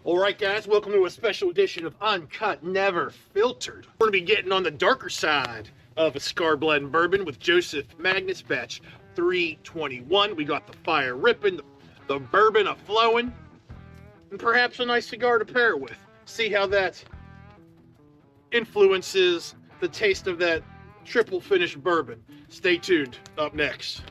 All right, guys, welcome to a special edition of Uncut, Never Filtered. We're going to be getting on the darker side of a Cigar Blend bourbon with Joseph Magnus batch 321. We got the fire ripping, the bourbon a-flowing, and perhaps a nice cigar to pair it with. See how that influences the taste of that triple finished bourbon. Stay tuned. Up next.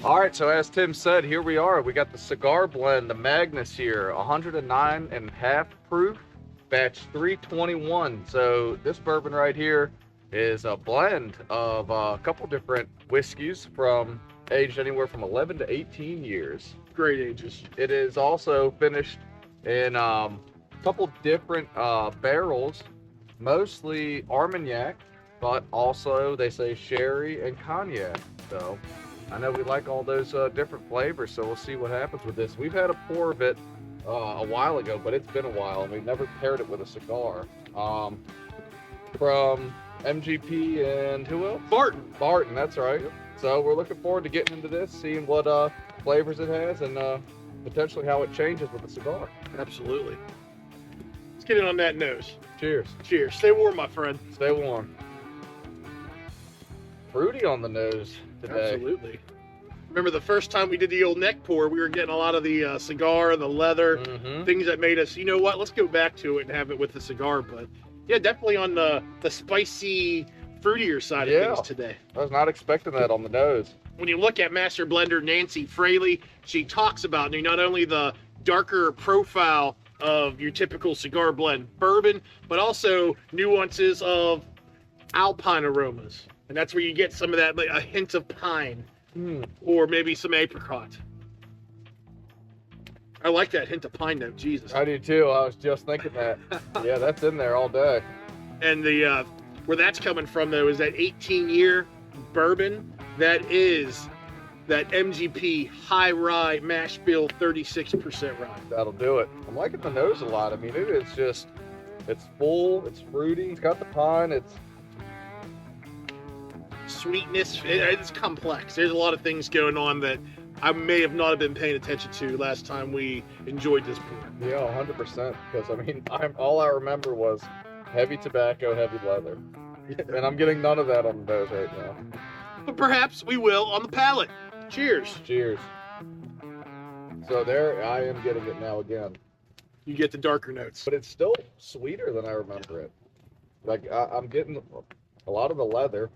All right, so as Tim said, here we are. We got the Cigar Blend, the Magnus here, 109.5 proof, batch 321. So this bourbon right here is a blend of a couple different whiskeys from aged anywhere from 11 to 18 years. Great ages. It is also finished in a couple different barrels, mostly Armagnac, but also they say sherry and cognac. So I know we like all those different flavors, so we'll see what happens with this. We've had a pour of it a while ago, but it's been a while, and we've never paired it with a cigar. From MGP and who else? Barton, that's right. So we're looking forward to getting into this, seeing what flavors it has, and potentially how it changes with the cigar. Absolutely. Let's get in on that nose. Cheers. Cheers. Stay warm, my friend. Stay warm. Fruity on the nose today. Absolutely. Remember the first time we did the old neck pour, we were getting a lot of the cigar and the leather, things that made us, you know what, let's go back to it and have it with the cigar. But yeah, definitely on the spicy, fruitier side of things today. I was not expecting that on the nose. When you look at master blender Nancy Fraley, she talks about not only the darker profile of your typical cigar blend bourbon, but also nuances of alpine aromas. And that's where you get some of that, like a hint of pine, or maybe some apricot. I like that hint of pine note, Jesus. I do too, I was just thinking that. Yeah, that's in there all day. And the where that's coming from, though, is that 18-year bourbon that is that MGP high rye mash bill 36% rye. That'll do it. I'm liking the nose a lot. I mean, it's full, it's fruity, it's got the pine, it's sweetness. It's complex. There's a lot of things going on that I may have not been paying attention to last time we enjoyed this pour. Yeah, 100%. Because I mean, all I remember was heavy tobacco, heavy leather, and I'm getting none of that on the nose right now. But perhaps we will on the palate. Cheers. Cheers. So there, I am getting it now again. You get the darker notes, but it's still sweeter than I remember it. Like I'm getting a lot of the leather.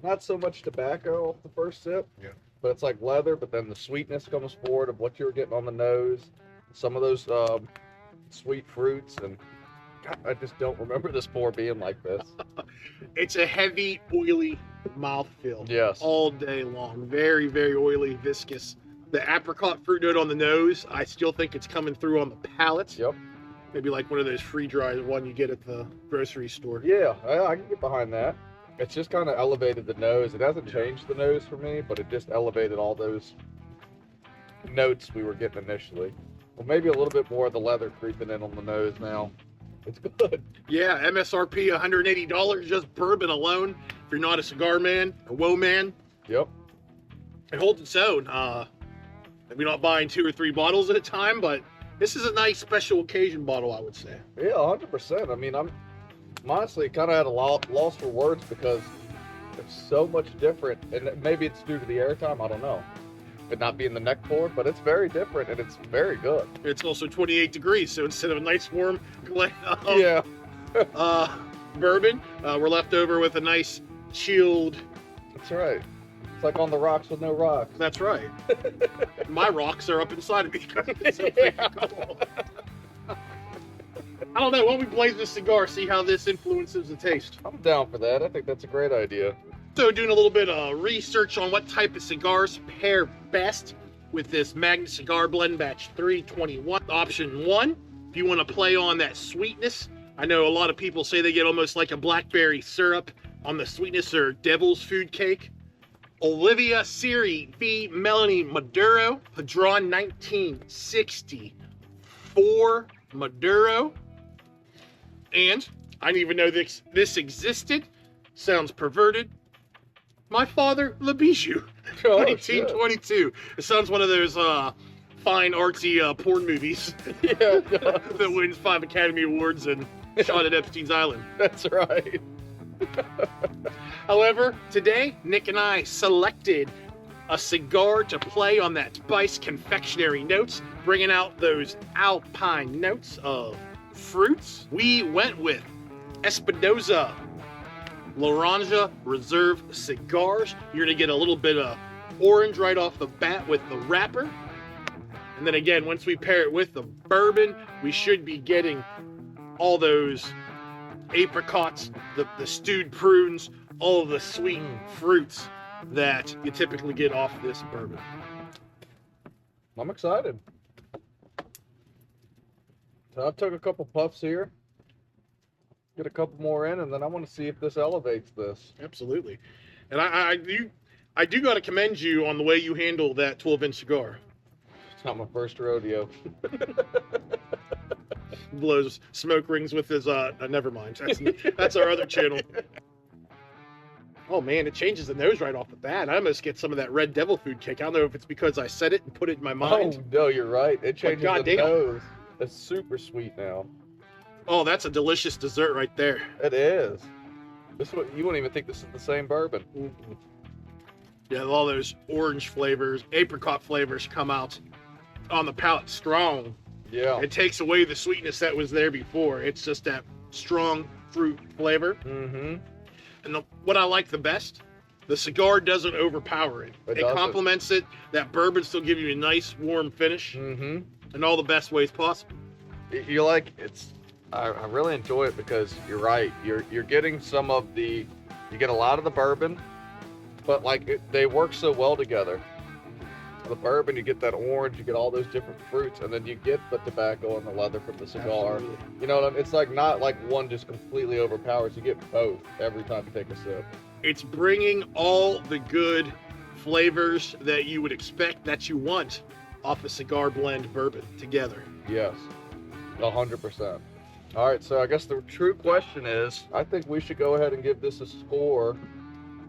Not so much tobacco off the first sip, but it's like leather, but then the sweetness comes forward of what you were getting on the nose. Some of those sweet fruits, and God, I just don't remember this pour being like this. It's a heavy, oily mouthfeel. Yes. All day long. Very, very oily, viscous. The apricot fruit note on the nose, I still think it's coming through on the palate. Yep. Maybe like one of those free dry one you get at the grocery store. Yeah, I can get behind that. It's just kind of elevated the nose. It hasn't changed the nose for me, but it just elevated all those notes we were getting initially. Well, maybe a little bit more of the leather creeping in on the nose now. It's good. Yeah, MSRP $180, just bourbon alone. If you're not a cigar man, a woe man. Yep. It holds its own. Maybe not buying 2 or 3 bottles at a time, but this is a nice special occasion bottle, I would say. Yeah, 100%. I mean, I'm honestly kind of at a loss for words because it's so much different, and maybe it's due to the airtime, I don't know, it not being the neck pour, but it's very different and it's very good. It's also 28 degrees, so instead of a nice warm bourbon, we're left over with a nice chilled. That's right. It's like on the rocks with no rocks. That's right. My rocks are up inside of me. I don't know. Why don't we blaze this cigar, see how this influences the taste? I'm down for that. I think that's a great idea. So doing a little bit of research on what type of cigars pair best with this Magnus Cigar Blend batch 321. Option 1, if you want to play on that sweetness. I know a lot of people say they get almost like a blackberry syrup on the sweetness or devil's food cake. Olivia Siri V Melanie Maduro, Padron 1964 Maduro. And I didn't even know this existed. Sounds perverted. My Father, Le Bijou, Oh, 1922. It sounds one of those fine artsy porn movies Yeah, it does. that wins 5 Academy Awards and shot at Epstein's Island. That's right. However, today, Nick and I selected a cigar to play on that spice confectionery notes, bringing out those alpine notes of fruits. We went with Espinosa Laranja Reserve cigars. You're gonna get a little bit of orange right off the bat with the wrapper. And then again, once we pair it with the bourbon, we should be getting all those apricots, the stewed prunes, all of the sweet fruits that you typically get off this bourbon. I'm excited. So I took a couple puffs here. Get a couple more in, and then I want to see if this elevates this. Absolutely. And I do got to commend you on the way you handle that 12-inch cigar. It's not my first rodeo. Blows smoke rings with his never mind. That's our other channel. Oh man, it changes the nose right off the bat. I almost get some of that Red Devil food kick. I don't know if it's because I said it and put it in my mind. Oh no, you're right. It changes the goddamn. nose. It's super sweet now. Oh, that's a delicious dessert right there. It is. You wouldn't even think this is the same bourbon. Mm-hmm. Yeah, all those orange flavors, apricot flavors come out on the palate strong. Yeah. It takes away the sweetness that was there before. It's just that strong fruit flavor. Mm-hmm. And what I like the best, the cigar doesn't overpower it. It doesn't. complements it. That bourbon still gives you a nice warm finish Mm-hmm. in all the best ways possible. You like it's. I really enjoy it because you're right. You're getting some of the. You get a lot of the bourbon, but they work so well together. The bourbon, you get that orange, you get all those different fruits, and then you get the tobacco and the leather from the cigar. Absolutely. You know what I mean? It's like not like one just completely overpowers. You get both every time you take a sip. It's bringing all the good flavors that you would expect, that you want off a cigar blend bourbon together. Yes, 100%. All right, so I guess the true question is, I think we should go ahead and give this a score,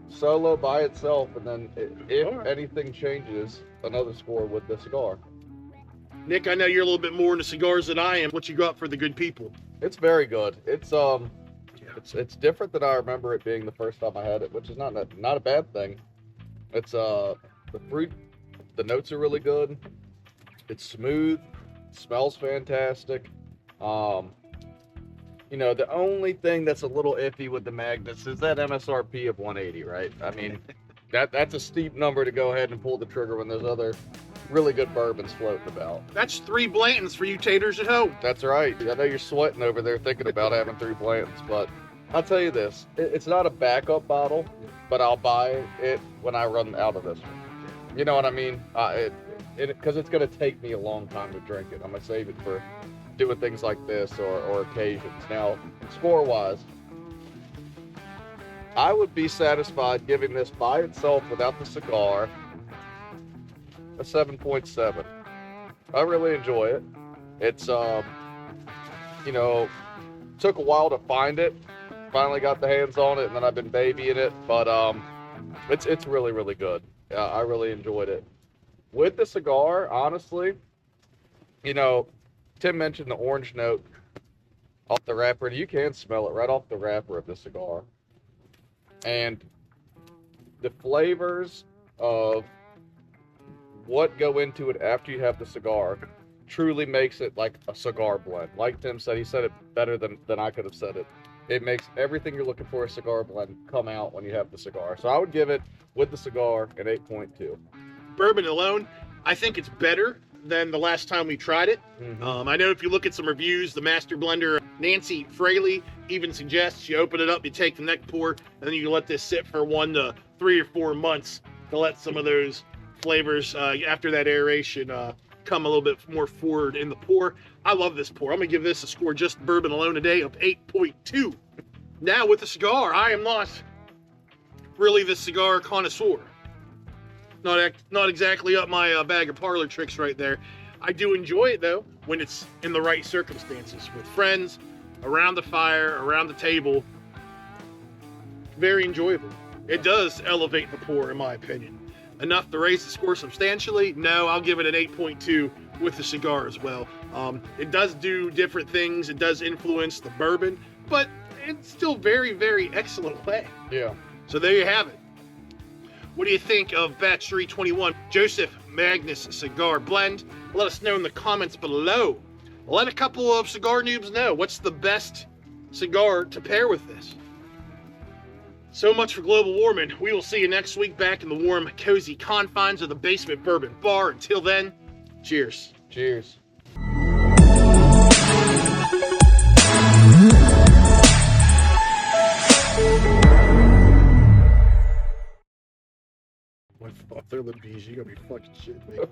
solo by itself, and then if All right. anything changes, another score with the cigar. Nick, I know you're a little bit more into cigars than I am. What you got for the good people? It's very good. It's different than I remember it being the first time I had it, which is not a bad thing. It's the fruit, the notes are really good. It's smooth, smells fantastic. You know, the only thing that's a little iffy with the Magnus is that MSRP of 180, right? I mean, that's a steep number to go ahead and pull the trigger when there's other really good bourbons floating about. That's 3 Blantons for you taters at home. That's right. I know you're sweating over there thinking about having 3 Blantons, but I'll tell you this. It's not a backup bottle, but I'll buy it when I run out of this one. You know what I mean? Because it's going to take me a long time to drink it. I'm going to save it for doing things like this or occasions. Now, score-wise, I would be satisfied giving this by itself without the cigar a 7.7. I really enjoy it. It's, you know, took a while to find it. Finally got the hands on it, and then I've been babying it. But it's really, really good. I really enjoyed it. With the cigar, honestly, you know, Tim mentioned the orange note off the wrapper. You can smell it right off the wrapper of the cigar. And the flavors of what go into it after you have the cigar truly makes it like a cigar blend. Like Tim said, he said it better than I could have said it. It makes everything you're looking for a cigar blend come out when you have the cigar. So I would give it, with the cigar, an 8.2. Bourbon alone, I think it's better than the last time we tried it. Mm-hmm. I know if you look at some reviews, the master blender, Nancy Fraley, even suggests you open it up, you take the neck pour, and then you let this sit for 1 to 3 or 4 months to let some of those flavors, after that aeration, come a little bit more forward in the pour. I love this pour. I'm going to give this a score, just bourbon alone today, of 8.2. Now with the cigar, I am not really the cigar connoisseur. Not exactly up my bag of parlor tricks right there. I do enjoy it though when it's in the right circumstances, with friends, around the fire, around the table. Very enjoyable. It does elevate the pour, in my opinion. Enough to raise the score substantially? No, I'll give it an 8.2 with the cigar as well. It does do different things. It does influence the bourbon, but it's still very, very excellent way. Yeah. So there you have it. What do you think of batch 321 Joseph Magnus Cigar Blend? Let us know in the comments below. Let a couple of cigar noobs know what's the best cigar to pair with this. So much for global warming. We will see you next week back in the warm, cozy confines of the Basement Bourbon Bar. Until then, cheers. Cheers. My father, the bees, you gotta be fucking shit, man.